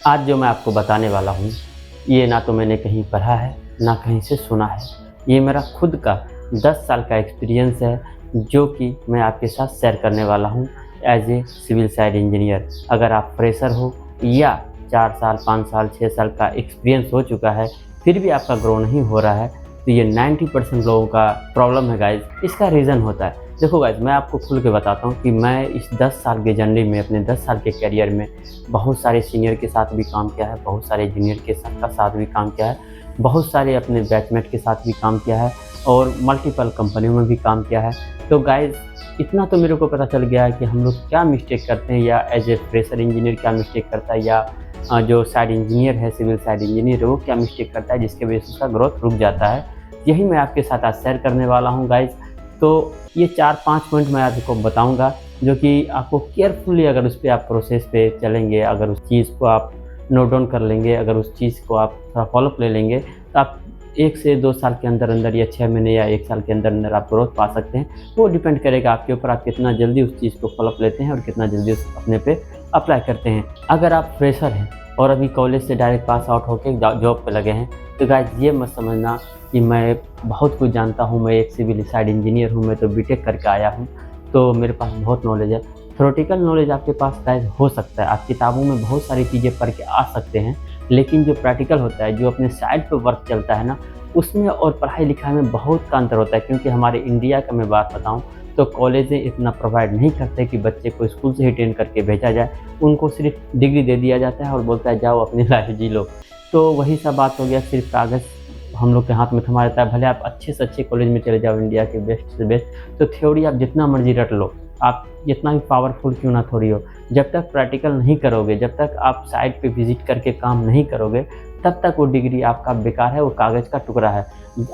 आज जो मैं आपको बताने वाला हूँ, ये ना तो मैंने कहीं पढ़ा है, ना कहीं से सुना है। ये मेरा खुद का 10 साल का एक्सपीरियंस है, जो कि मैं आपके साथ शेयर करने वाला हूँ as a civil site engineer. अगर आप फ्रेशर हो या 4 साल, 5 साल, 6 साल का एक्सपीरियंस हो चुका है, फिर भी आपका ग्रो नहीं हो रहा है, तो ये 90% लोगों का प्रॉब्लम है गाइज़। इसका रीज़न होता है, देखो गाइज़, मैं आपको खुल के बताता हूँ कि मैं इस 10 साल की जर्नी में, अपने 10 साल के करियर में बहुत सारे सीनियर के साथ भी काम किया है, बहुत सारे जूनियर के साथ भी काम किया है, बहुत सारे अपने बैचमेट के साथ भी काम किया है और मल्टीपल कंपनियों में भी काम किया है। तो गाइज़, इतना तो मेरे को पता चल गया है कि हम लोग क्या मिस्टेक करते हैं, या एज ए फ्रेशर इंजीनियर क्या मिस्टेक करता है, या जो साइड इंजीनियर है, सिविल साइड इंजीनियर है, वो क्या मिस्टेक करता है जिसकी वजह से उसका ग्रोथ रुक जाता है। यही मैं आपके साथ आज शेयर करने वाला हूँ गाइज़। तो ये 4-5 पॉइंट मैं आपको बताऊँगा, जो कि आपको केयरफुली, अगर उस पे आप प्रोसेस पे चलेंगे, अगर उस चीज़ को आप नोट डाउन कर लेंगे, अगर उस चीज़ को आप थोड़ा फॉलोअप ले लेंगे, तो आप 1 से 2 साल के अंदर-अंदर या 6 महीने या 1 साल के अंदर-अंदर आप ग्रोथ पा सकते हैं। वो डिपेंड करेगा आपके ऊपर, आप कितना जल्दी उस चीज़ को फॉलोअप लेते हैं और कितना जल्दी उस अपने पे अप्लाई करते हैं। अगर आप फ्रेशर हैं और अभी कॉलेज से डायरेक्ट पास आउट होके जॉब पे लगे हैं, तो गाइज़ ये मत समझना कि मैं बहुत कुछ जानता हूँ, मैं एक सिविल साइड इंजीनियर हूँ, मैं तो बीटेक करके आया हूँ, तो मेरे पास बहुत नॉलेज है। थ्योरेटिकल नॉलेज आपके पास गाइज़ हो सकता है, आप किताबों में बहुत सारी चीज़ें पढ़ के आ सकते हैं, लेकिन जो प्रैक्टिकल होता है, जो अपने साइड पे वर्क चलता है ना, उसमें और पढ़ाई-लिखाई में बहुत का अंतर होता है। क्योंकि हमारे इंडिया का मैं बात बताऊँ, तो कॉलेजें इतना प्रोवाइड नहीं करते कि बच्चे को स्कूल से ही ट्रेन करके भेजा जाए। उनको सिर्फ़ डिग्री दे दिया जाता है और बोलता है जाओ अपनी लाइफ़ जी लो। तो वही सब बात हो गया, सिर्फ़ कागज़ हम लोग के हाथ में थमा रहता है। भले आप अच्छे से अच्छे कॉलेज में चले जाओ, इंडिया के बेस्ट से बेस्ट, तो थ्योरी आप जितना मर्ज़ी रट लो, आप जितना भी पावरफुल क्यों ना थ्योरी हो, जब तक प्रैक्टिकल नहीं करोगे, जब तक आप साइट पे विज़िट करके काम नहीं करोगे, तब तक वो डिग्री आपका बेकार है, वो कागज़ का टुकड़ा है।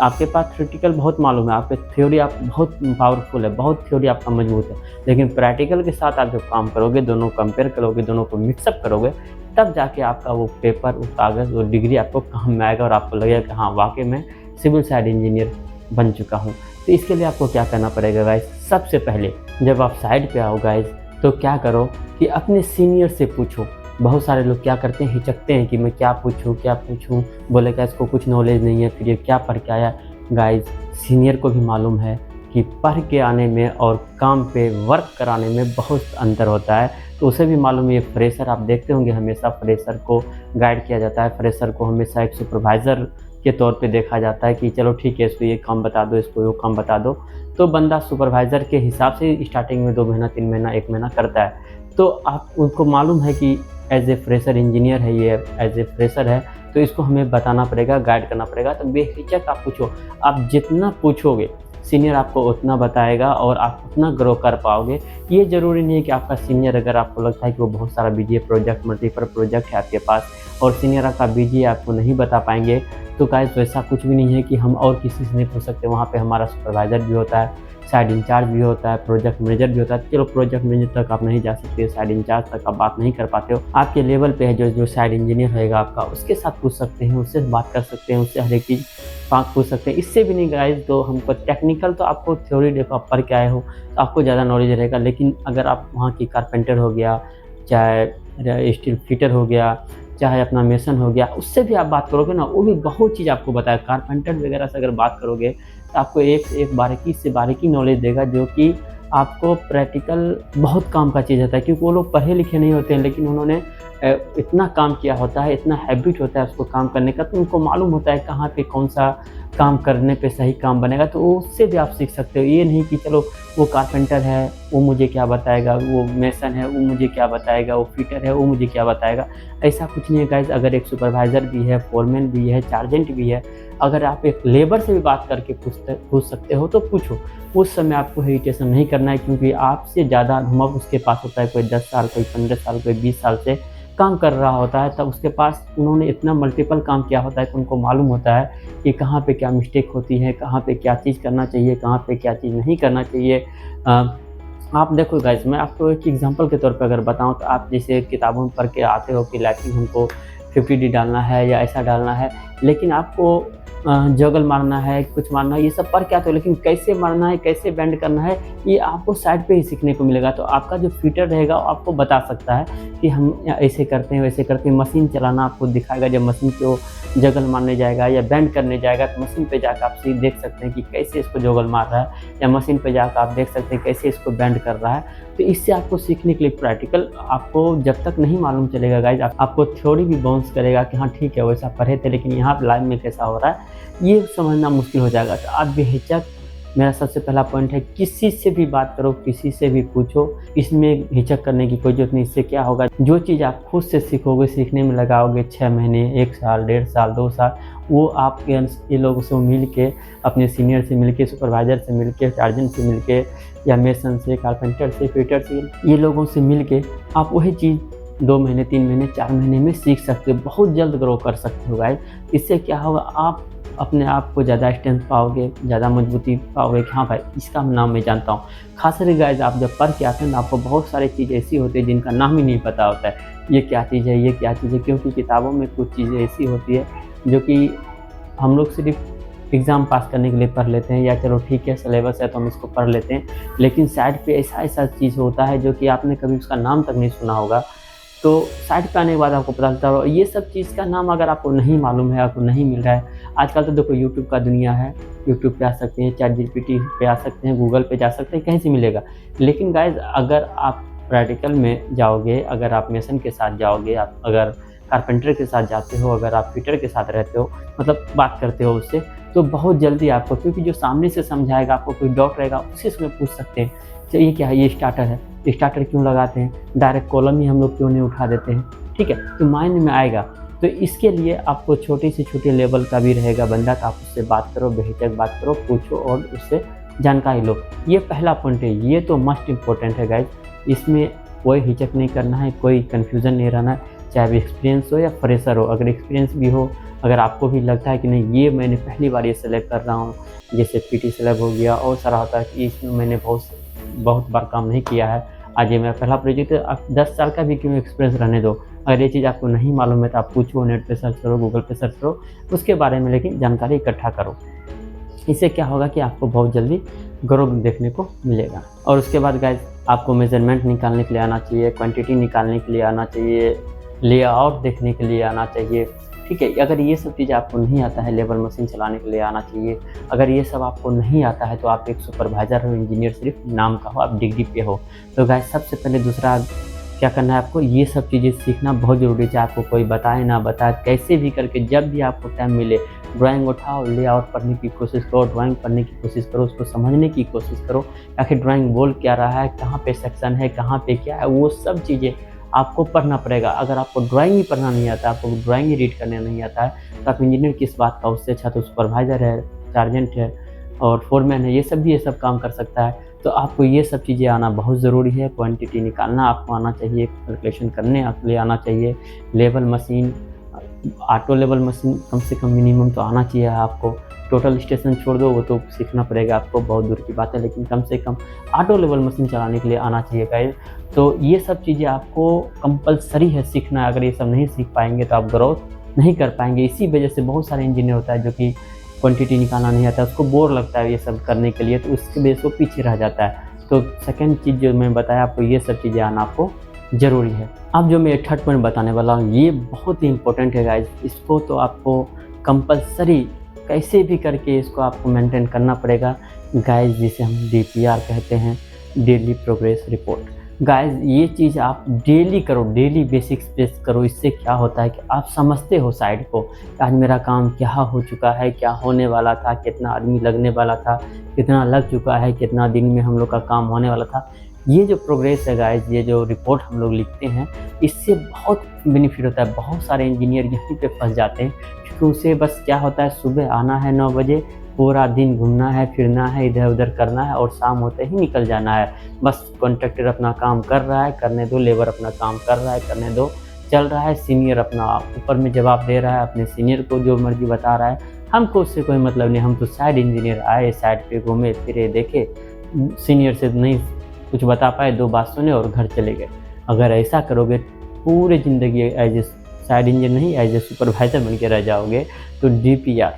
आपके पास थ्योरेटिकल बहुत मालूम है, आपके थ्योरी आप बहुत पावरफुल है, बहुत थ्योरी आपका मजबूत है, लेकिन प्रैक्टिकल के साथ आप जब काम करोगे, दोनों कंपेयर करोगे, दोनों को मिक्सअप करोगे, तब जाके आपका वो पेपर, वो कागज़, वो डिग्री आपको काम में आएगा और आपको लगेगा कि हाँ, वाक़ई में सिविल साइड इंजीनियर बन चुका हूँ। तो इसके लिए आपको क्या करना पड़ेगा गाइज़, सबसे पहले जब आप साइड पे आओ गाइज़, तो क्या करो कि अपने सीनियर से पूछो। बहुत सारे लोग क्या करते हैं, हिचकते हैं कि मैं क्या पूछूँ, बोलेगा इसको कुछ नॉलेज नहीं है, फिर ये क्या पढ़ के आया। गाइज़, सीनियर को भी मालूम है कि पढ़ के आने में और काम पे वर्क कराने में बहुत अंतर होता है, तो उसे भी मालूम है। ये फ्रेशर आप देखते होंगे, हमेशा फ्रेशर को गाइड किया जाता है, फ्रेशर को हमेशा एक सुपरवाइज़र के तौर पे देखा जाता है कि चलो ठीक है, इसको ये काम बता दो, इसको वो काम बता दो। तो बंदा सुपरवाइज़र के हिसाब से स्टार्टिंग में 2 महीना, 3 महीना, 1 महीना करता है। तो आप उनको मालूम है कि एज़ ए फ्रेशर इंजीनियर है ये, एज़ ए फ्रेशर है, तो इसको हमें बताना पड़ेगा, गाइड करना पड़ेगा। तो बेहिचक आप पूछो, आप जितना पूछोगे सीनियर आपको उतना बताएगा और आप उतना ग्रो कर पाओगे। ये ज़रूरी नहीं है कि आपका सीनियर, अगर आपको लगता है कि वो बहुत सारा बिजी है, प्रोजेक्ट, मल्टीपल प्रोजेक्ट है आपके पास और सीनियर आपका बिजी है, आपको नहीं बता पाएँगे, तो गाइस वैसा कुछ भी नहीं है कि हम और किसी से नहीं पूछ सकते। वहाँ पे हमारा सुपरवाइज़र भी होता है, साइड इंचार्ज भी होता है, प्रोजेक्ट मैनेजर भी होता है। चलो प्रोजेक्ट मैनेजर तक आप नहीं जा सकते, साइड इंचार्ज तक आप बात नहीं कर पाते हो। आपके लेवल पे है जो साइड इंजीनियर रहेगा आपका, उसके साथ पूछ सकते हैं, उससे बात कर सकते हैं, उससे हर एक चीज़ बात पूछ सकते हैं। इससे भी नहीं गाइस, तो हमको टेक्निकल, तो आपको थ्योरी देखो, आप पढ़ के आए हो, तो आपको ज़्यादा नॉलेज रहेगा। लेकिन अगर आप वहाँ की कारपेंटर हो गया, चाहे स्टील फिटर हो गया, चाहे अपना मेसन हो गया, उससे भी आप बात करोगे ना, वो भी बहुत चीज़ आपको बताएगा। कारपेंटर वगैरह से अगर बात करोगे, तो आपको एक से एक बारीकी से बारीकी नॉलेज देगा, जो कि आपको प्रैक्टिकल बहुत काम का चीज़ होता है। क्योंकि वो लोग पढ़े लिखे नहीं होते हैं, लेकिन उन्होंने इतना काम किया होता है, इतना हैबिट होता है उसको काम करने का, तो उनको मालूम होता है कहाँ पे कौन-सा काम करने पे सही काम बनेगा। तो उससे भी आप सीख सकते हो। ये नहीं कि चलो वो कारपेंटर है, वो मुझे क्या बताएगा, वो मेसन है, वो मुझे क्या बताएगा, वो फिटर है, वो मुझे क्या बताएगा। ऐसा कुछ नहीं है गाइज़। अगर एक सुपरवाइज़र भी है, फोरमैन भी है, सार्जेंट भी है, अगर आप एक लेबर से भी बात करके पूछ सकते हो, तो पूछो। उस समय आपको हेजिटेशन नहीं करना है, क्योंकि आपसे ज़्यादा अनुभव उसके पास होता है। कोई 10 साल, कोई 15 साल, कोई 20 साल से काम कर रहा होता है, तब उसके पास उन्होंने इतना मल्टीपल काम किया होता है कि उनको मालूम होता है कि कहाँ पे क्या मिस्टेक होती है, कहाँ पे क्या चीज़ करना चाहिए, कहाँ पे क्या चीज़ नहीं करना चाहिए। आप देखो गाइस, मैं आपको एक एग्जांपल के तौर पे अगर बताऊँ, तो आप जैसे किताबों में पढ़ के आते हो कि लाइटिंग हमको 50D डालना है या ऐसा डालना है, लेकिन आपको जॉगल मारना है, कुछ मारना है, ये सब पढ़ के आते हो, लेकिन कैसे मारना है, कैसे बेंड करना है, ये आपको साइट पे ही सीखने को मिलेगा। तो आपका जो फिटर रहेगा वो आपको बता सकता है कि हम ऐसे करते हैं, वैसे करते हैं। मशीन चलाना आपको दिखाएगा, जब मशीन पे वो जॉगल मारने जाएगा या बेंड करने जाएगा तो मशीन पे जाकर आप देख सकते हैं कि कैसे इसको जॉगल मार रहा है, या मशीन पे जाकर आप देख सकते हैं कैसे इसको बेंड कर रहा है। तो इससे आपको सीखने के लिए प्रैक्टिकल आपको जब तक नहीं मालूम चलेगा गाइज, आपको थ्योरी भी बाउंस करेगा कि हाँ ठीक है वैसा पढ़े थे, लेकिन यहाँ पे लाइव में कैसा हो रहा है ये समझना मुश्किल हो जाएगा। तो आप बेहिचक, मेरा सबसे पहला पॉइंट है, किसी से भी बात करो, किसी से भी पूछो, इसमें हिचक करने की कोई जरूरत नहीं। इससे क्या होगा, जो चीज़ आप खुद से सीखोगे, सीखने में लगाओगे 6 महीने, 1 साल, 1.5 साल, 2 साल, वो आपके ये लोगों से मिल के, अपने सीनियर से मिल के, सुपरवाइज़र से मिल के, चार्जेंट से मिल के, या मेसन से, कारपेंटर से, फिटर से, ये लोगों से मिल के आप वही चीज़ 2 महीने, 3 महीने, 4 महीने में सीख सकते हो, बहुत जल्द ग्रो कर सकते हो गाइस। इससे क्या होगा, आप अपने आप को ज़्यादा स्ट्रेंथ पाओगे, ज़्यादा मजबूती पाओगे कि हाँ भाई इसका नाम मैं जानता हूँ। खास करके गाइस आप जब पढ़ के आते हैं ना, आपको बहुत सारी चीज़ें ऐसी होती है जिनका नाम ही नहीं पता होता है, ये क्या चीज़ है, ये क्या चीज़ है, क्योंकि किताबों में कुछ चीज़ें ऐसी होती है जो कि हम लोग सिर्फ एग्ज़ाम पास करने के लिए पढ़ लेते हैं, या चलो ठीक है सिलेबस है तो हम इसको पढ़ लेते हैं, लेकिन साइड पे ऐसा चीज़ होता है जो कि आपने कभी उसका नाम तक नहीं सुना होगा। तो साइट पे आने के बाद आपको पता चलता है, और ये सब चीज़ का नाम अगर आपको नहीं मालूम है, आपको नहीं मिल रहा है, आजकल तो देखो यूट्यूब का दुनिया है, यूट्यूब पे आ सकते हैं, ChatGPT पे आ सकते हैं, गूगल पे जा सकते हैं, कहीं से मिलेगा। लेकिन गाइज़ अगर आप प्रैक्टिकल में जाओगे, अगर आप मेसन के साथ जाओगे, आप अगर कारपेंटर के साथ जाते हो, अगर आप फिटर के साथ रहते हो, मतलब बात करते हो उससे, तो बहुत जल्दी आपको, क्योंकि जो सामने से समझाएगा, आपको कोई डाउट रहेगा उसी से पूछ सकते हैं। तो ये क्या है, ये स्टार्टर है, स्टार्टर क्यों लगाते हैं, डायरेक्ट कॉलम ही हम लोग क्यों नहीं उठा देते हैं, ठीक है, तो माइंड में आएगा। तो इसके लिए आपको छोटे से छोटे लेवल का भी रहेगा बंदा, तो आप उससे बात करो, बेहिचक बात करो, पूछो और उससे जानकारी लो। ये पहला पॉइंट है, ये तो मस्ट इम्पोर्टेंट है गाइज, इसमें कोई हिचक नहीं करना है, कोई कन्फ्यूज़न नहीं रहना है, चाहे एक्सपीरियंस हो या फ्रेशर हो। अगर एक्सपीरियंस भी हो, अगर आपको भी लगता है कि नहीं ये मैंने पहली बार ये सेलेक्ट कर रहा हूँ, जैसे PT सेलेक्ट हो गया, और सारा होता है कि इसमें मैंने बहुत बार काम नहीं किया है, आज ये मेरा पहला प्रोजेक्ट है, आप 10 साल का भी क्यों एक्सपीरियंस रहने दो। अगर ये चीज़ आपको नहीं मालूम है तो आप पूछो, नेट पे सर्च करो, गूगल पे सर्च करो उसके बारे में, लेकिन जानकारी इकट्ठा करो। इससे क्या होगा कि आपको बहुत जल्दी ग्रोथ देखने को मिलेगा। और उसके बाद गाइस आपको मेजरमेंट निकालने के लिए आना चाहिए, क्वांटिटी निकालने के लिए आना चाहिए, लेआउट देखने के लिए आना चाहिए, ठीक है। अगर ये सब चीज़ें आपको नहीं आता है, लेबर मशीन चलाने के लिए आना चाहिए। अगर ये सब आपको नहीं आता है तो आप एक सुपरवाइज़र हो, इंजीनियर सिर्फ नाम का हो, आप डिग्री पे हो। तो गाइस सबसे पहले दूसरा क्या करना है, आपको ये सब चीज़ें सीखना बहुत ज़रूरी है। चाहे आपको कोई बताए ना बताए, कैसे भी करके जब भी आपको टाइम मिले ड्राइंग उठाओ, लेआउट पढ़ने की कोशिश करो, ड्राइंग पढ़ने की कोशिश करो, उसको समझने की कोशिश करो, आखिर ड्राइंग बोल क्या रहा है, कहाँ पे सेक्शन है, कहाँ पे क्या है, वो सब चीज़ें आपको पढ़ना पड़ेगा। अगर आपको ड्राइंग ही पढ़ना नहीं आता, आपको ड्राइंग ही रीड करने नहीं आता है, तो आप इंजीनियर किस बात का, उससे अच्छा तो सुपरवाइज़र है, सार्जेंट है और फोरमैन है, ये सब काम कर सकता है। तो आपको ये सब चीज़ें आना बहुत ज़रूरी है। क्वांटिटी निकालना आपको आना चाहिए, कैलकुलेशन करने आपके लिए आना चाहिए, level machine, auto level machine कम से कम मिनिमम तो आना चाहिए आपको। टोटल स्टेशन छोड़ दो, वो तो सीखना पड़ेगा आपको, बहुत दूर की बात है, लेकिन कम से कम ऑटो लेवल मशीन चलाने के लिए आना चाहिए गाइस। तो ये सब चीज़ें आपको कंपलसरी है सीखना। अगर ये सब नहीं सीख पाएंगे तो आप ग्रोथ नहीं कर पाएंगे। इसी वजह से बहुत सारे इंजीनियर होता है जो कि क्वांटिटी निकालना नहीं आता, उसको बोर लगता है ये सब करने के लिए, तो उसकी वजह से वो पीछे रह जाता है। तो सेकेंड चीज़ जो मैं बताया आपको, ये सब चीज़ें आना आपको ज़रूरी है। अब जो मैं थर्ड पॉइंट बताने वाला हूँ ये बहुत ही इंपॉर्टेंट है गाइस। इसको तो आपको कंपलसरी कैसे भी करके इसको आपको मेंटेन करना पड़ेगा गाइस, जिसे हम DPR कहते हैं, डेली प्रोग्रेस रिपोर्ट। गाइस ये चीज़ आप डेली करो, डेली बेसिक्स पे करो। इससे क्या होता है कि आप समझते हो साइड को, आज मेरा काम क्या हो चुका है, क्या होने वाला था, कितना आदमी लगने वाला था, कितना लग चुका है, कितना दिन में हम लोग का काम होने वाला था। ये जो प्रोग्रेस है गाइस, ये जो रिपोर्ट हम लोग लिखते हैं, इससे बहुत बेनिफिट होता है। बहुत सारे इंजीनियर यहीं पे फंस जाते हैं क्योंकि उसे बस क्या होता है, सुबह आना है 9 बजे, पूरा दिन घूमना है, फिरना है, इधर उधर करना है और शाम होते ही निकल जाना है। बस कॉन्ट्रैक्टर अपना काम कर रहा है, करने दो, लेबर अपना काम कर रहा है, करने दो, चल रहा है, सीनियर अपना ऊपर में जवाब दे रहा है, अपने सीनियर को जो मर्जी बता रहा है, हमको उससे कोई मतलब नहीं। हम तो साइड इंजीनियर आए, साइड पे घूमे फिरे, देखे, सीनियर से नहीं कुछ बता पाए, 2 बात सुने और घर चले गए। अगर ऐसा करोगे पूरी ज़िंदगी एज ए साइड इंजीनियर नहीं, एज ए सुपरवाइज़र बन के रह जाओगे। तो DPR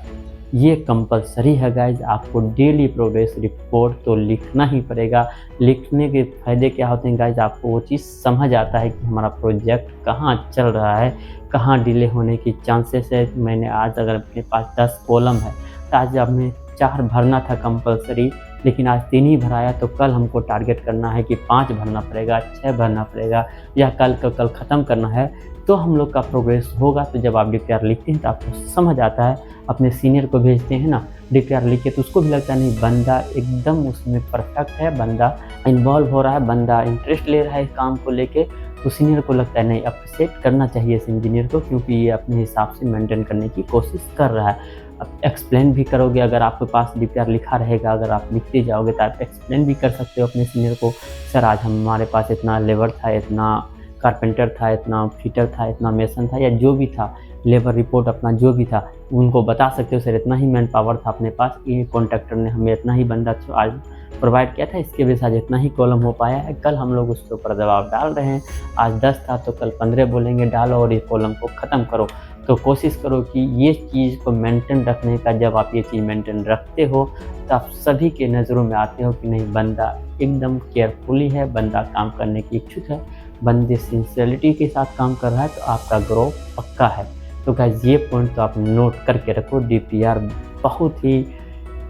ये कंपलसरी है गाइज। आपको डेली प्रोग्रेस रिपोर्ट तो लिखना ही पड़ेगा। लिखने के फ़ायदे क्या होते हैं गाइज, आपको वो चीज़ समझ आता है कि हमारा प्रोजेक्ट कहाँ चल रहा है, कहाँ डिले होने की चांसेस है। मैंने आज अगर अपने पास 10 कॉलम है तो आज हमें 4 भरना था कंपलसरी, लेकिन आज 3 ही भराया, तो कल हमको टारगेट करना है कि 5 भरना पड़ेगा, 6 भरना पड़ेगा, या कल का कल ख़त्म करना है, तो हम लोग का प्रोग्रेस होगा। तो जब आप डीपीआर लिखते हैं तो आपको समझ आता है, अपने सीनियर को भेजते हैं ना डीपीआर लिख के, तो उसको भी लगता है नहीं बंदा एकदम उसमें परफेक्ट है, बंदा इन्वॉल्व हो रहा है, बंदा इंटरेस्ट ले रहा है काम को लेके, तो सीनियर को लगता है नहीं अप्रिशिएट करना चाहिए इस इंजीनियर को, क्योंकि ये अपने हिसाब से मेंटेन करने की कोशिश कर रहा है। अब एक्सप्लेन भी करोगे, अगर आपके पास डीपीआर लिखा रहेगा, अगर आप लिखते जाओगे तो आप एक्सप्लेन भी कर सकते हो अपने सीनियर को, सर आज हमारे पास इतना लेबर था, इतना कारपेंटर था, इतना फिटर था, इतना मेसन था, या जो भी था लेबर रिपोर्ट अपना जो भी था उनको बता सकते हो, सर इतना ही मैन पावर था अपने पास, ये कॉन्ट्रैक्टर ने हमें इतना ही बंदा आज प्रोवाइड किया था, इसके वजह से आज इतना ही कॉलम हो पाया है। कल हम लोग उसके ऊपर दबाव डाल रहे हैं, आज 10 था तो कल 15 बोलेंगे, डालो और इस कॉलम को ख़त्म करो। तो कोशिश करो कि ये चीज़ को मेंटेन रखने का, जब आप ये चीज़ मेंटेन रखते हो तो आप सभी के नज़रों में आते हो कि नहीं बंदा एकदम केयरफुली है, बंदा काम करने की इच्छुक है, बंदे सिंसियरिटी के साथ काम कर रहा है, तो आपका ग्रो पक्का है। तो गाइस ये पॉइंट तो आप नोट करके रखो। डीपीआर बहुत ही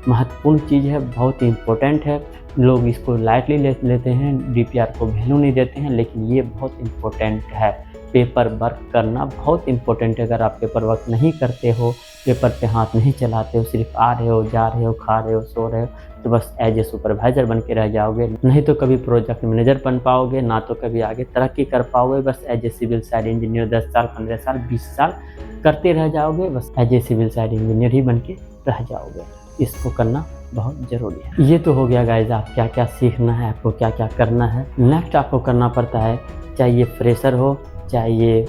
महत्वपूर्ण चीज़ है, बहुत ही इम्पोर्टेंट है। लोग इसको लाइटली लेते हैं, डीपीआर को वैल्यू नहीं देते हैं, लेकिन ये बहुत इम्पोर्टेंट है। पेपर वर्क करना बहुत इम्पोर्टेंट है। अगर आप पेपर वर्क नहीं करते हो, पेपर पे हाथ नहीं चलाते हो, सिर्फ आ रहे हो, जा रहे हो, खा रहे हो, सो रहे हो, तो बस एज ए सुपरवाइज़र बन के रह जाओगे। नहीं तो कभी प्रोजेक्ट मैनेजर बन पाओगे, ना तो कभी आगे तरक्की कर पाओगे। बस as a civil site engineer 10 साल, 15 साल, 20 साल करते रह जाओगे, बस as a civil site engineer ही बन के रह जाओगे। इसको करना बहुत ज़रूरी है। ये तो हो गया गाइज, आप क्या क्या सीखना है, आपको क्या क्या करना है। नेक्स्ट आपको करना पड़ता है, चाहे ये फ्रेशर हो, चाहे ये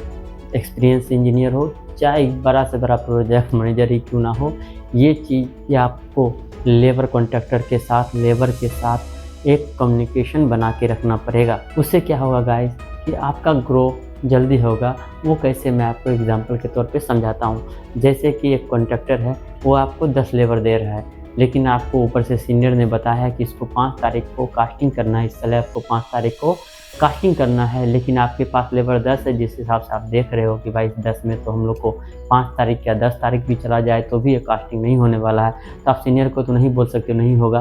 एक्सपीरियंस इंजीनियर हो, चाहे बड़ा से बड़ा प्रोजेक्ट मैनेजर ही क्यों ना हो, ये चीज़ आपको लेबर कॉन्ट्रैक्टर के साथ, लेबर के साथ एक कम्युनिकेशन बना के रखना पड़ेगा। उससे क्या होगा गाइज कि आपका ग्रो जल्दी होगा। वो कैसे, मैं आपको एग्जांपल के तौर पे समझाता हूँ। जैसे कि एक कॉन्ट्रैक्टर है, वो आपको 10 लेबर दे रहा है, लेकिन आपको ऊपर से सीनियर ने बताया है कि इसको 5 तारीख को कास्टिंग करना है, इस स्लैब को 5 तारीख को कास्टिंग करना है, लेकिन आपके पास लेबर 10 है। जिस हिसाब से आप देख रहे हो कि भाई 10 में तो हम लोग को 5 तारीख या 10 तारीख भी चला जाए तो भी ये कास्टिंग नहीं होने वाला है, तो आप सीनियर को तो नहीं बोल सकते नहीं होगा।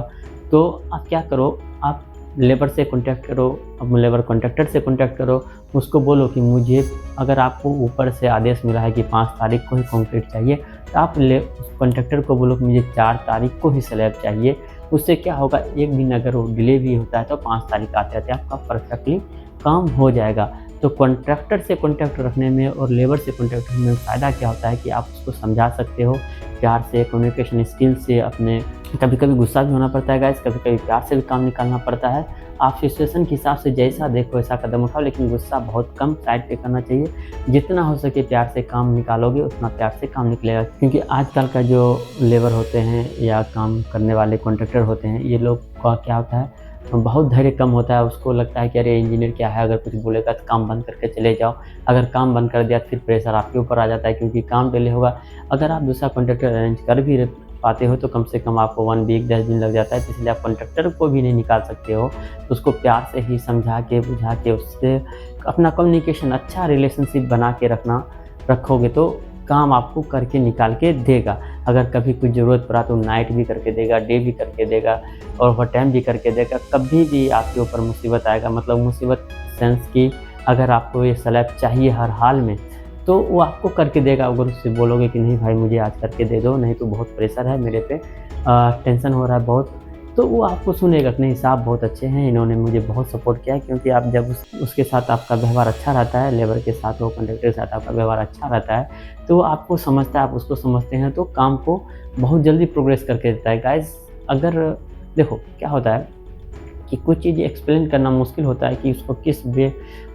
तो आप क्या करो, आप लेबर से कॉन्टैक्ट करो, अब लेबर कॉन्ट्रैक्टर से कॉन्टैक्ट करो, उसको बोलो कि मुझे, अगर आपको ऊपर से आदेश मिला है कि 5 तारीख को ही कंक्रीट चाहिए, तो आप उस कॉन्ट्रैक्टर को बोलो कि मुझे 4 तारीख को ही स्लैब चाहिए। उससे क्या होगा, एक दिन अगर वो डिले भी होता है तो 5 तारीख आते आते आपका परफेक्टली काम हो जाएगा। तो कॉन्ट्रैक्टर से कॉन्टैक्ट रखने में और लेबर से कॉन्टैक्ट रखने में फ़ायदा क्या होता है कि आप उसको समझा सकते हो प्यार से, कम्युनिकेशन स्किल से। अपने कभी कभी गुस्सा भी होना पड़ता है गाइस, कभी कभी प्यार से भी काम निकालना पड़ता है। आप सिचुएशन के हिसाब से जैसा देखो वैसा कदम उठाओ, लेकिन गुस्सा बहुत कम साइड पे करना चाहिए। जितना हो सके प्यार से काम निकालोगे उतना प्यार से काम निकलेगा। क्योंकि आजकल का जो लेबर होते हैं या काम करने वाले कॉन्ट्रैक्टर होते हैं, ये लोग का क्या होता है, बहुत धैर्य कम होता है। उसको लगता है कि अरे इंजीनियर क्या है, अगर कुछ बोलेगा तो काम बंद करके चले जाओ। अगर काम बंद कर दिया तो फिर प्रेशर आपके ऊपर आ जाता है, क्योंकि काम डिले होगा। अगर आप दूसरा कॉन्ट्रैक्टर अरेंज कर भी पाते हो तो कम से कम आपको 1 वीक 10 दिन लग जाता है, तो इसलिए आप कॉन्ट्रैक्टर को भी नहीं निकाल सकते हो। तो उसको प्यार से ही समझा के, बुझा के, उससे अपना कम्युनिकेशन, अच्छा रिलेशनशिप बना के रखोगे तो काम आपको करके निकाल के देगा। अगर कभी कुछ ज़रूरत पड़ा तो नाइट भी करके देगा, डे भी करके देगा, और ओवर टाइम भी करके देगा। कभी भी आपके ऊपर मुसीबत आएगा, मतलब मुसीबत सेंस की, अगर आपको ये स्लैब चाहिए हर हाल में, तो वो आपको करके देगा। अगर उससे बोलोगे कि नहीं भाई मुझे आज करके दे दो, नहीं तो बहुत प्रेशर है मेरे पे, टेंशन हो रहा है बहुत, तो वो आपको सुनेगा कि नहीं साहब बहुत अच्छे हैं, इन्होंने मुझे बहुत सपोर्ट किया है। क्योंकि आप जब उसके साथ आपका व्यवहार अच्छा रहता है, लेबर के साथ हो, कॉन्ट्रैक्टर के साथ आपका व्यवहार अच्छा रहता है, तो वो आपको समझता है, आप उसको समझते हैं, तो काम को बहुत जल्दी प्रोग्रेस करके देता है। गाइस अगर देखो क्या होता है कि कुछ चीज़ें एक्सप्लेन करना मुश्किल होता है कि उसको किस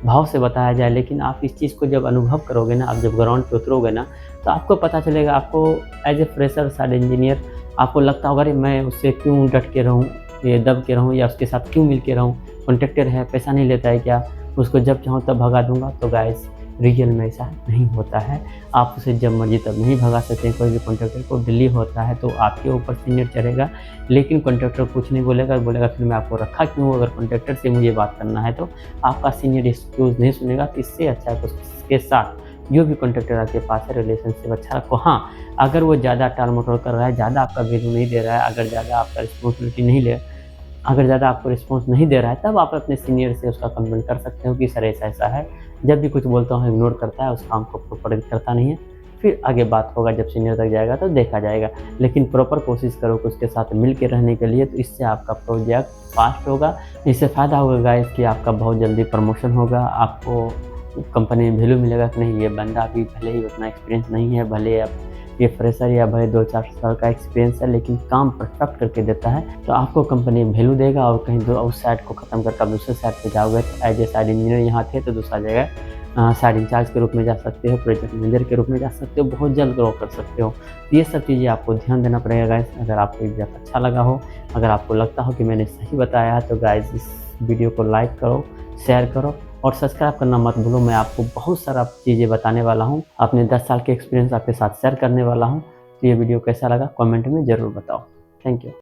भाव से बताया जाए, लेकिन आप इस चीज़ को जब अनुभव करोगे ना, आप जब ग्राउंड पे उतरोगे ना, तो आपको पता चलेगा। आपको as a fresher site engineer आपको लगता होगा अरे मैं उससे क्यों डट के रहूँ, ये दब के रहूँ, या उसके साथ क्यों मिल के रहूँ, कॉन्ट्रैक्टर है पैसा नहीं लेता है क्या, उसको जब चाहूँ तब भगा दूंगा। तो गाइस रियल में ऐसा नहीं होता है। आप उसे जब मर्जी तब नहीं भगा सकते हैं। कोई भी कॉन्ट्रैक्टर को दिल्ली होता है तो आपके ऊपर सीनियर चढ़ेगा, लेकिन कॉन्ट्रैक्टर कुछ नहीं बोलेगा, बोलेगा फिर मैं आपको रखा क्यों? अगर कॉन्ट्रैक्टर से मुझे बात करना है तो आपका सीनियर एक्सक्यूज़ नहीं सुनेगा। तो इससे अच्छा है उसके साथ जो भी कॉन्ट्रैक्टर आपके पास है रिलेशनशिप अच्छा रखो। हाँ, अगर वो ज़्यादा टाल-मटोल कर रहा है, ज़्यादा आपका वैल्यू नहीं दे रहा है, अगर ज़्यादा आपका रिस्पॉन्सिबिलिटी नहीं ले अगर ज़्यादा आपको रिस्पॉन्स नहीं दे रहा है, तब आप अपने सीनियर से उसका कंप्लेंट कर सकते हो कि सर ऐसा-ऐसा है। जब भी कुछ बोलता हूँ इग्नोर करता है, उस काम को प्रॉपर करता नहीं है। फिर आगे बात होगा, जब सीनियर तक जाएगा तो देखा जाएगा। लेकिन प्रॉपर कोशिश करो कि उसके साथ मिल के रहने के लिए, तो इससे आपका प्रोजेक्ट फास्ट होगा। इससे फ़ायदा होगा गाइस कि आपका बहुत जल्दी प्रमोशन होगा, आपको कंपनी में वैल्यू मिलेगा कि नहीं ये बंदा अभी भले ही उतना एक्सपीरियंस नहीं है, भले अब ये फ्रेशर या भले 2-4 साल का एक्सपीरियंस है, लेकिन काम परफेक्ट करके देता है, तो आपको कंपनी वैल्यू देगा। और कहीं उस साइट को ख़त्म करके आप दूसरे साइट पे जाओगे तो एज ए साइट इंजीनियर यहाँ थे तो दूसरा जगह साइट इंचार्ज के रूप में जा सकते हो, प्रोजेक्ट मैनेजर के रूप में जा सकते हो, बहुत जल्द ग्रो कर सकते हो। ये सब चीज़ें आपको ध्यान देना पड़ेगा गाइस। अगर आपको ये वीडियो अच्छा लगा हो, अगर आपको लगता हो कि मैंने सही बताया है, तो गाइस इस वीडियो को लाइक करो, शेयर करो और सब्सक्राइब करना मत भूलो। मैं आपको बहुत सारा चीज़ें बताने वाला हूँ, अपने 10 साल के एक्सपीरियंस आपके साथ शेयर करने वाला हूँ। तो ये वीडियो कैसा लगा कमेंट में ज़रूर बताओ। Thank you.